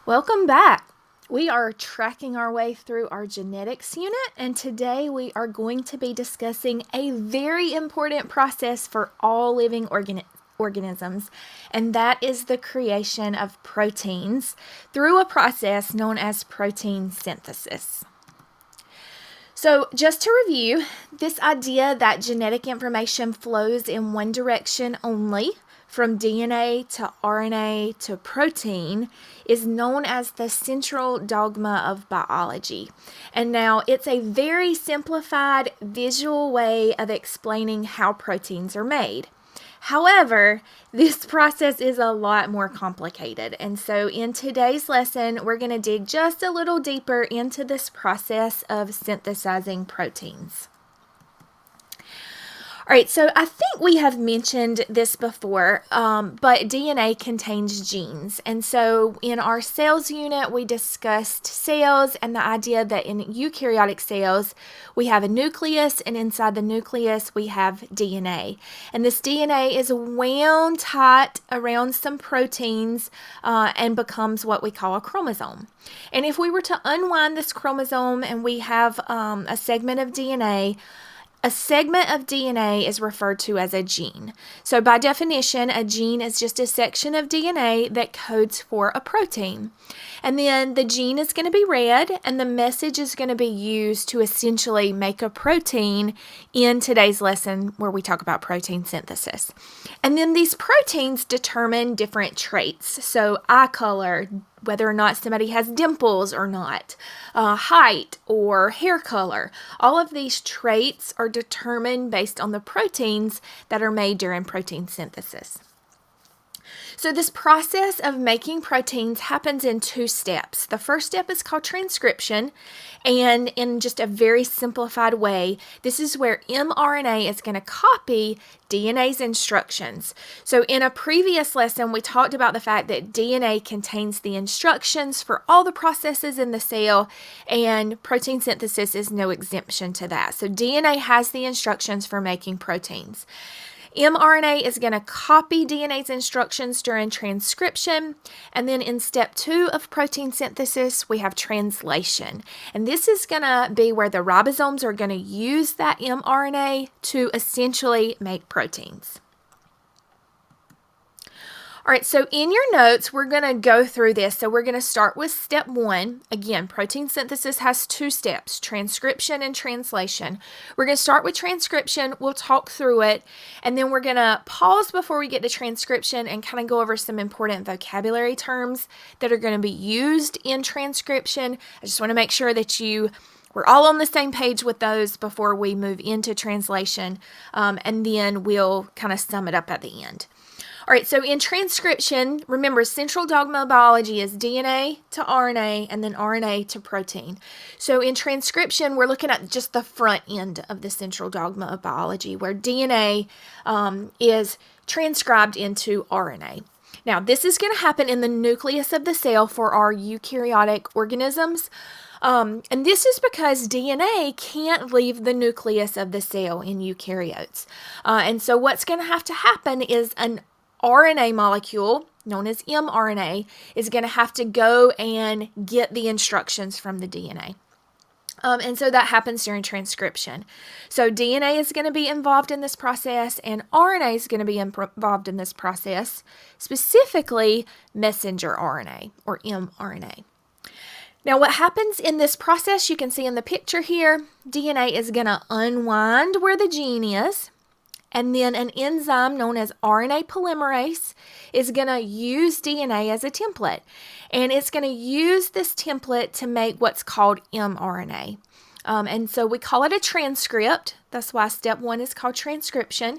Welcome back. We are tracking our way through our genetics unit, and today we are going to be discussing a very important process for all living organisms, and that is the creation of proteins through a process known as protein synthesis. So, just to review, this idea that genetic information flows in one direction only, from DNA to RNA to protein, is known as the central dogma of biology. And now it's a very simplified visual way of explaining how proteins are made. However, this process is a lot more complicated. And so in today's lesson, we're going to dig just a little deeper into this process of synthesizing proteins. All right, so I think we have mentioned this before, but DNA contains genes. And so in our cells unit, we discussed cells and the idea that in eukaryotic cells, we have a nucleus, and inside the nucleus, we have DNA. And this DNA is wound tight around some proteins and becomes what we call a chromosome. And if we were to unwind this chromosome and we have a segment of DNA, a segment of DNA is referred to as a gene. So by definition, a gene is just a section of DNA that codes for a protein. And then the gene is going to be read, and the message is going to be used to essentially make a protein in today's lesson where we talk about protein synthesis. And then these proteins determine different traits. So eye color, whether or not somebody has dimples or not, height or hair color. All of these traits are determined based on the proteins that are made during protein synthesis. So this process of making proteins happens in two steps. The first step is called transcription, and in just a very simplified way, this is where mRNA is going to copy DNA's instructions. So in a previous lesson, we talked about the fact that DNA contains the instructions for all the processes in the cell, and protein synthesis is no exemption to that. So DNA has the instructions for making proteins. mRNA is going to copy DNA's instructions during transcription, and then in step 2 of protein synthesis, we have translation. And this is going to be where the ribosomes are going to use that mRNA to essentially make proteins. All right, so in your notes, we're going to go through this. So we're going to start with step 1. Again, protein synthesis has 2 steps, transcription and translation. We're going to start with transcription. We'll talk through it, and then we're going to pause before we get to transcription and kind of go over some important vocabulary terms that are going to be used in transcription. I just want to make sure that we're all on the same page with those before we move into translation, and then we'll kind of sum it up at the end. All right, so in transcription, remember, central dogma of biology is DNA to RNA and then RNA to protein. So in transcription, we're looking at just the front end of the central dogma of biology, where DNA is transcribed into RNA. Now, this is going to happen in the nucleus of the cell for our eukaryotic organisms. And this is because DNA can't leave the nucleus of the cell in eukaryotes. And so what's going to have to happen is an RNA molecule, known as mRNA, is going to have to go and get the instructions from the DNA. And so that happens during transcription. So DNA is going to be involved in this process, and RNA is going to be involved in this process, specifically messenger RNA, or mRNA. Now, what happens in this process, you can see in the picture here, DNA is going to unwind where the gene is, and then an enzyme known as RNA polymerase is going to use DNA as a template. And it's going to use this template to make what's called mRNA. And so we call it a transcript. That's why step 1 is called transcription.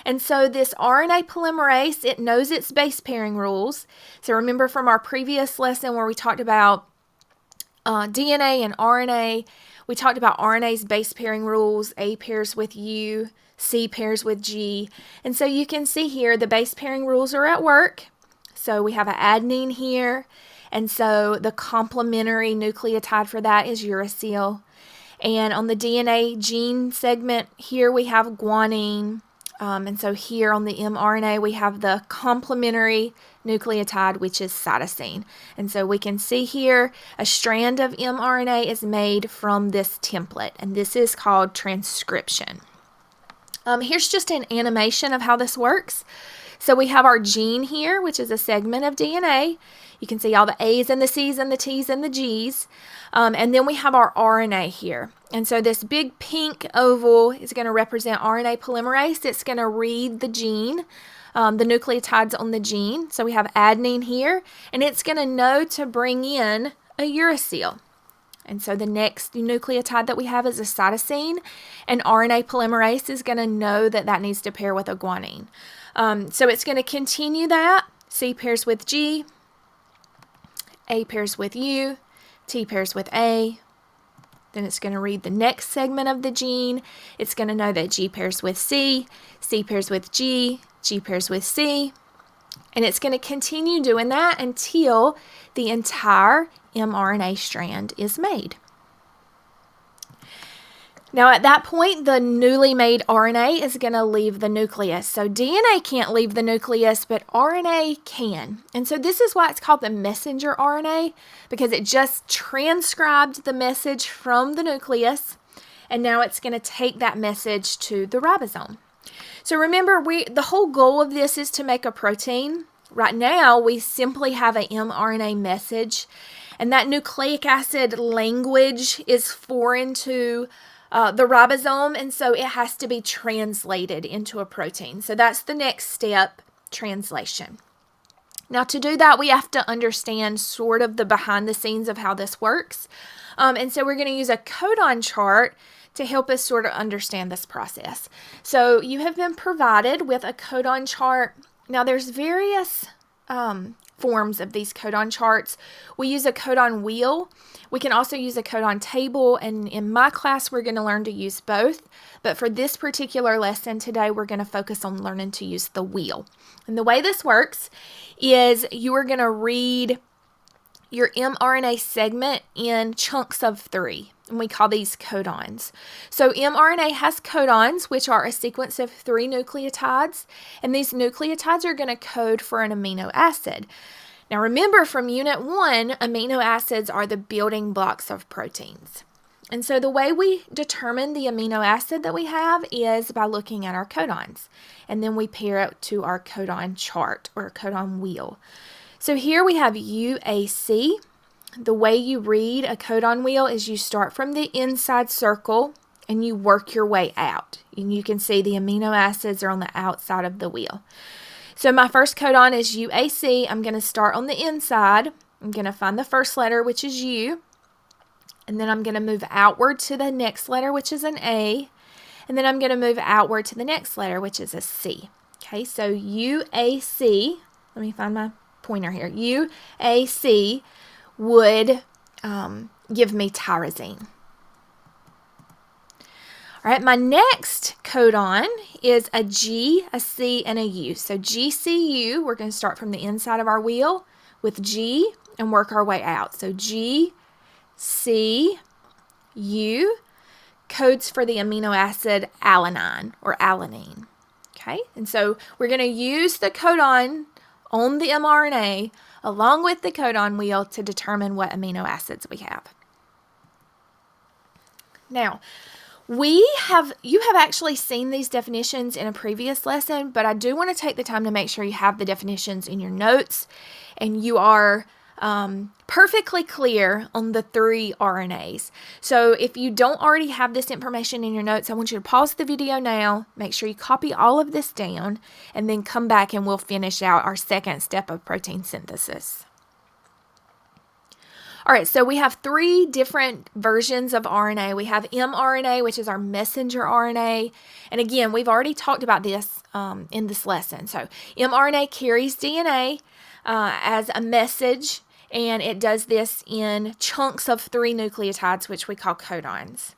And so this RNA polymerase, it knows its base pairing rules. So remember from our previous lesson where we talked about DNA and RNA, we talked about RNA's base pairing rules. A pairs with U, C pairs with G. And so you can see here the base pairing rules are at work. So we have an adenine here. And so the complementary nucleotide for that is uracil. And on the DNA gene segment here we have guanine. And so here on the mRNA, we have the complementary nucleotide, which is cytosine. And so we can see here a strand of mRNA is made from this template, and this is called transcription. Here's just an animation of how this works. So we have our gene here, which is a segment of DNA. You can see all the A's and the C's and the T's and the G's. And then we have our RNA here. And so this big pink oval is going to represent RNA polymerase. It's going to read the gene, the nucleotides on the gene. So we have adenine here, and it's going to know to bring in a uracil. And so the next nucleotide that we have is a cytosine, and RNA polymerase is going to know that that needs to pair with a guanine. So it's going to continue that. C pairs with G, A pairs with U, T pairs with A. Then it's going to read the next segment of the gene. It's going to know that G pairs with C, C pairs with G, G pairs with C. And it's going to continue doing that until the entire mRNA strand is made. Now at that point, the newly made RNA is going to leave the nucleus. So DNA can't leave the nucleus, but RNA can. And so this is why it's called the messenger RNA, because it just transcribed the message from the nucleus, and now it's going to take that message to the ribosome. So remember, the whole goal of this is to make a protein. Right now, we simply have a mRNA message, and that nucleic acid language is foreign to the ribosome, and so it has to be translated into a protein. So that's the next step, translation. Now to do that, we have to understand sort of the behind the scenes of how this works. And so we're going to use a codon chart to help us sort of understand this process. So you have been provided with a codon chart. Now there's various forms of these codon charts. We use a codon wheel. We can also use a codon table, and in my class we're going to learn to use both, but for this particular lesson today we're going to focus on learning to use the wheel. And the way this works is you are going to read your mRNA segment in chunks of 3, and we call these codons. So mRNA has codons, which are a sequence of 3 nucleotides, and these nucleotides are going to code for an amino acid. Now remember, from Unit 1, amino acids are the building blocks of proteins. And so the way we determine the amino acid that we have is by looking at our codons. And then we pair it to our codon chart or codon wheel. So here we have UAC. The way you read a codon wheel is you start from the inside circle and you work your way out. And you can see the amino acids are on the outside of the wheel. So my first codon is UAC. I'm going to start on the inside. I'm going to find the first letter, which is U. And then I'm going to move outward to the next letter, which is an A. And then I'm going to move outward to the next letter, which is a C. Okay, so UAC, let me find my pointer here. UAC would give me tyrosine. All right, my next codon is a G, a C, and a U. So GCU, we're going to start from the inside of our wheel with G and work our way out. So G, C, U codes for the amino acid alanine or alanine. Okay, and so we're going to use the codon on the mRNA along with the codon wheel to determine what amino acids we have. Now, you have actually seen these definitions in a previous lesson, but I do want to take the time to make sure you have the definitions in your notes and you are perfectly clear on the 3 RNAs. So if you don't already have this information in your notes, I want you to pause the video now, make sure you copy all of this down, and then come back and we'll finish out our second step of protein synthesis. All right, so we have 3 different versions of RNA. We have mRNA, which is our messenger RNA. And again, we've already talked about this in this lesson. So mRNA carries DNA as a message, and it does this in chunks of 3 nucleotides, which we call codons.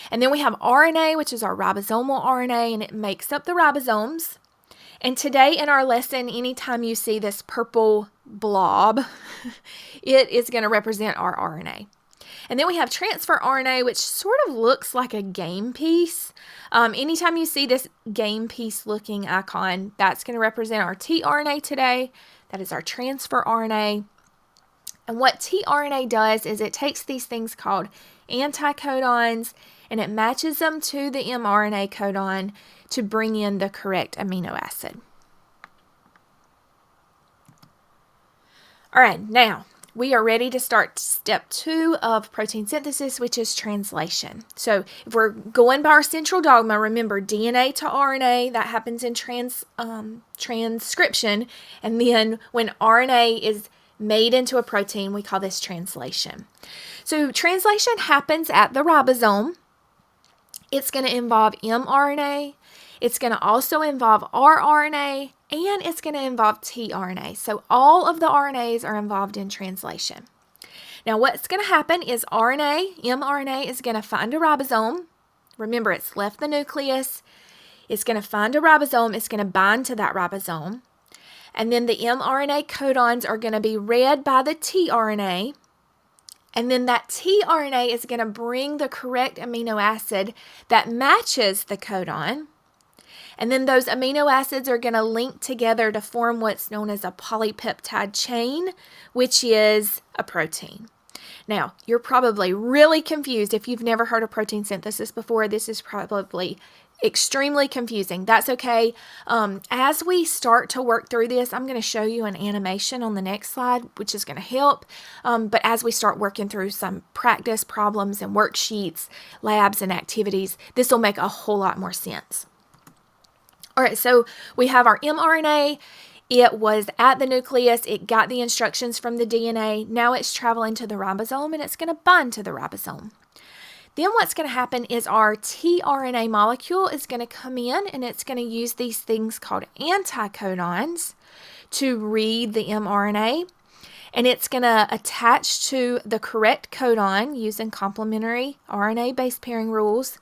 And then we have RNA, which is our ribosomal RNA, and it makes up the ribosomes. And today in our lesson, anytime you see this purple blob, it is going to represent our RNA. And then we have transfer RNA, which sort of looks like a game piece. Anytime you see this game piece looking icon, that's going to represent our tRNA today. That is our transfer RNA. And what tRNA does is it takes these things called anticodons and it matches them to the mRNA codon to bring in the correct amino acid. All right, now we are ready to start step 2 of protein synthesis, which is translation. So if we're going by our central dogma, remember DNA to RNA, that happens in transcription. And then when RNA is made into a protein, we call this translation. So translation happens at the ribosome. It's going to involve mRNA. It's going to also involve rRNA, and it's going to involve tRNA. So all of the RNAs are involved in translation. Now what's going to happen is mRNA is going to find a ribosome. Remember, it's left the nucleus. It's going to find a ribosome. It's going to bind to that ribosome. And then the mRNA codons are going to be read by the tRNA. And then that tRNA is going to bring the correct amino acid that matches the codon. And then those amino acids are going to link together to form what's known as a polypeptide chain, which is a protein. Now, you're probably really confused if you've never heard of protein synthesis before. This is probably extremely confusing. That's okay. As we start to work through this, I'm going to show you an animation on the next slide, which is going to help. But as we start working through some practice problems and worksheets, labs and activities, this will make a whole lot more sense. All right, so we have our mRNA. It was at the nucleus. It got the instructions from the DNA. Now it's traveling to the ribosome, and it's going to bind to the ribosome. Then what's going to happen is our tRNA molecule is going to come in, and it's going to use these things called anticodons to read the mRNA. And it's going to attach to the correct codon using complementary RNA base pairing rules.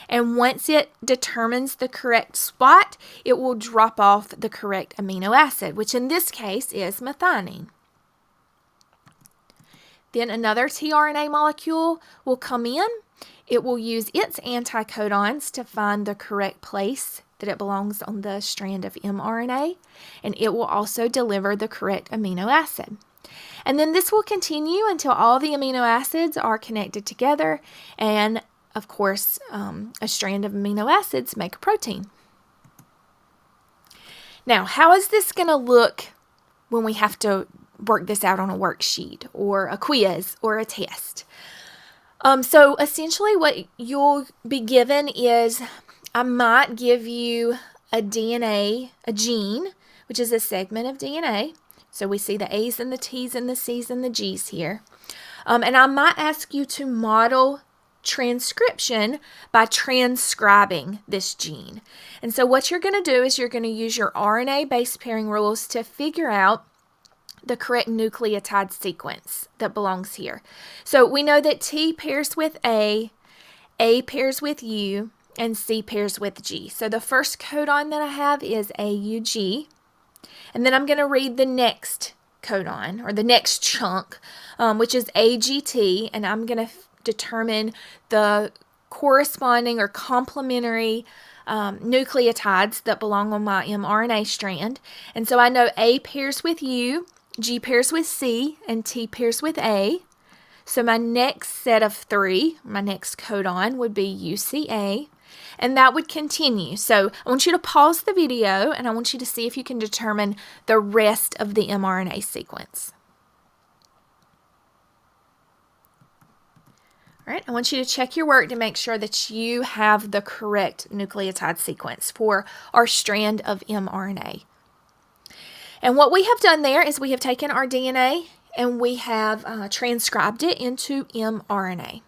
And once it determines the correct spot, it will drop off the correct amino acid, which in this case is methionine. Then another tRNA molecule will come in. It will use its anticodons to find the correct place that it belongs on the strand of mRNA, and it will also deliver the correct amino acid. And then this will continue until all the amino acids are connected together, and of course, a strand of amino acids make a protein. Now, how is this going to look when we have to work this out on a worksheet or a quiz or a test? So essentially what you'll be given is, I might give you a gene, which is a segment of DNA. So we see the A's and the T's and the C's and the G's here. And I might ask you to model transcription by transcribing this gene. And so what you're going to do is you're going to use your RNA base pairing rules to figure out the correct nucleotide sequence that belongs here. So we know that T pairs with A pairs with U, and C pairs with G. So the first codon that I have is AUG, and then I'm going to read the next codon, or the next chunk, which is AGT, and I'm going to determine the corresponding or complementary nucleotides that belong on my mRNA strand. And so I know A pairs with U, G pairs with C, and T pairs with A. So my next set of 3, my next codon would be UCA, and that would continue. So I want you to pause the video, and I want you to see if you can determine the rest of the mRNA sequence. All right, I want you to check your work to make sure that you have the correct nucleotide sequence for our strand of mRNA. And what we have done there is we have taken our DNA and we have transcribed it into mRNA.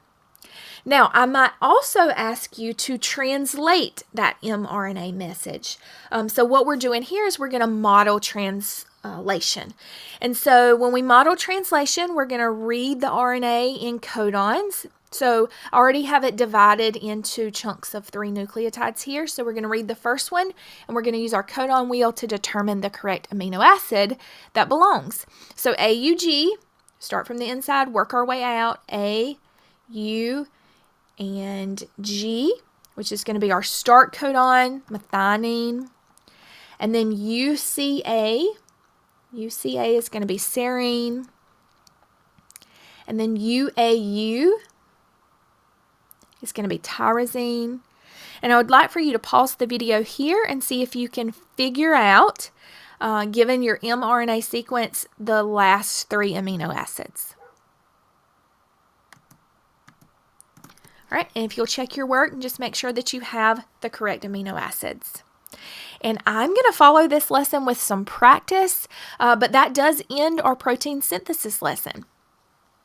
Now, I might also ask you to translate that mRNA message. So what we're doing here is we're going to model translation. And so when we model translation, we're going to read the RNA in codons. So I already have it divided into chunks of 3 nucleotides here. So we're going to read the first one, and we're going to use our codon wheel to determine the correct amino acid that belongs. So AUG, start from the inside, work our way out. A, U, and G, which is going to be our start codon, methionine. And then UCA. UCA is going to be serine. And then UAU is going to be tyrosine. And I would like for you to pause the video here and see if you can figure out, given your mRNA sequence, the last 3 amino acids. All right, and if you'll check your work and just make sure that you have the correct amino acids. And I'm going to follow this lesson with some practice, but that does end our protein synthesis lesson.